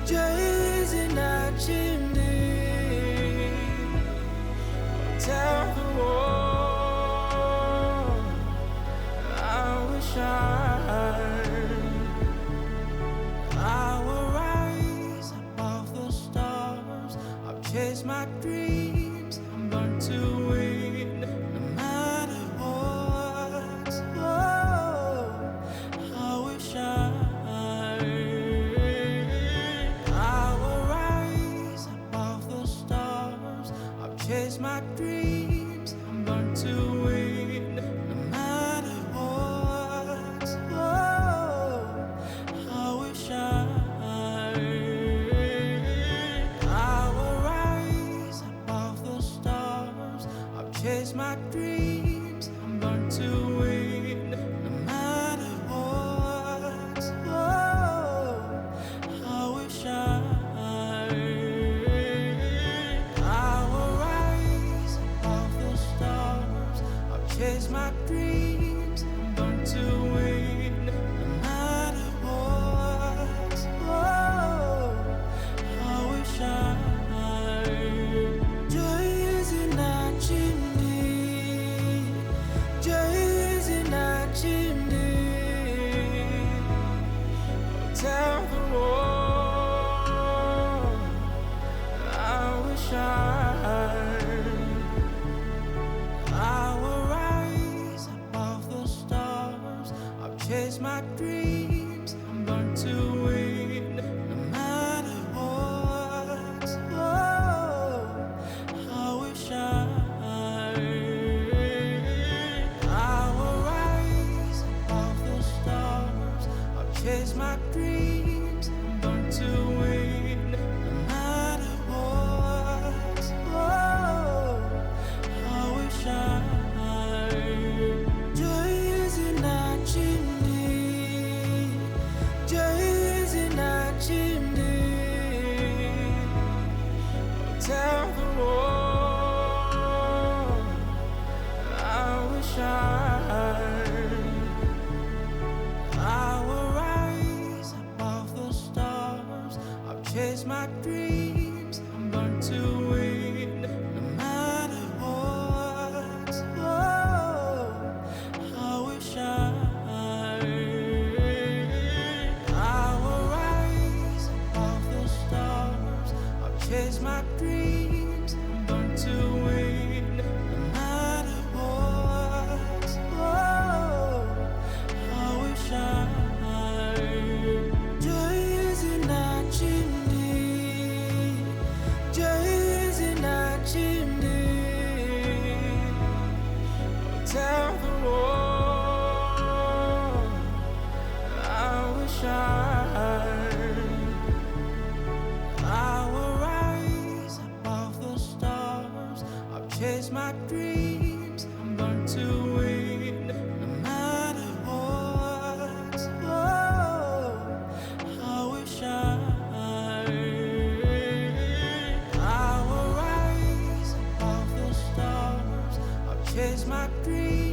Joy is in our chimney. Tell the world I wish I will rise above the stars. I'll chase my dreams. I'm born to win, no matter what. Oh, I wish I will rise above the stars. I'll chase my dreams. I'm born to win, no matter what. Oh, I wish I will rise above the stars. I'll chase my dreams. I'm born to win, no matter what. Oh, I wish I will rise above the stars. I'll chase my dreams. I'm born to win, no matter what. Oh, I wish joy is in our chimney. Joy chase my dreams. I'm born to win, no matter what. Oh, I wish I will rise above the stars. I'll chase my dreams. I'm born to win, no matter what. Oh, I wish I. Joy is in our chimney. Joy is in our chimney. Tell the world I wish I will rise above the stars. I'll chase my dreams. I'm born to win, no matter what. Oh, I wish I will rise above the stars. I'll chase my dreams. I'm born to win, no matter what. Oh, I wish I. Joy is in our chimney. Joy is in our chimney. Tell the world I wish I will rise above the stars. I'll chase my dreams. I'm born to win, no matter what. Oh, I wish I will rise above the stars. I'll chase my dreams.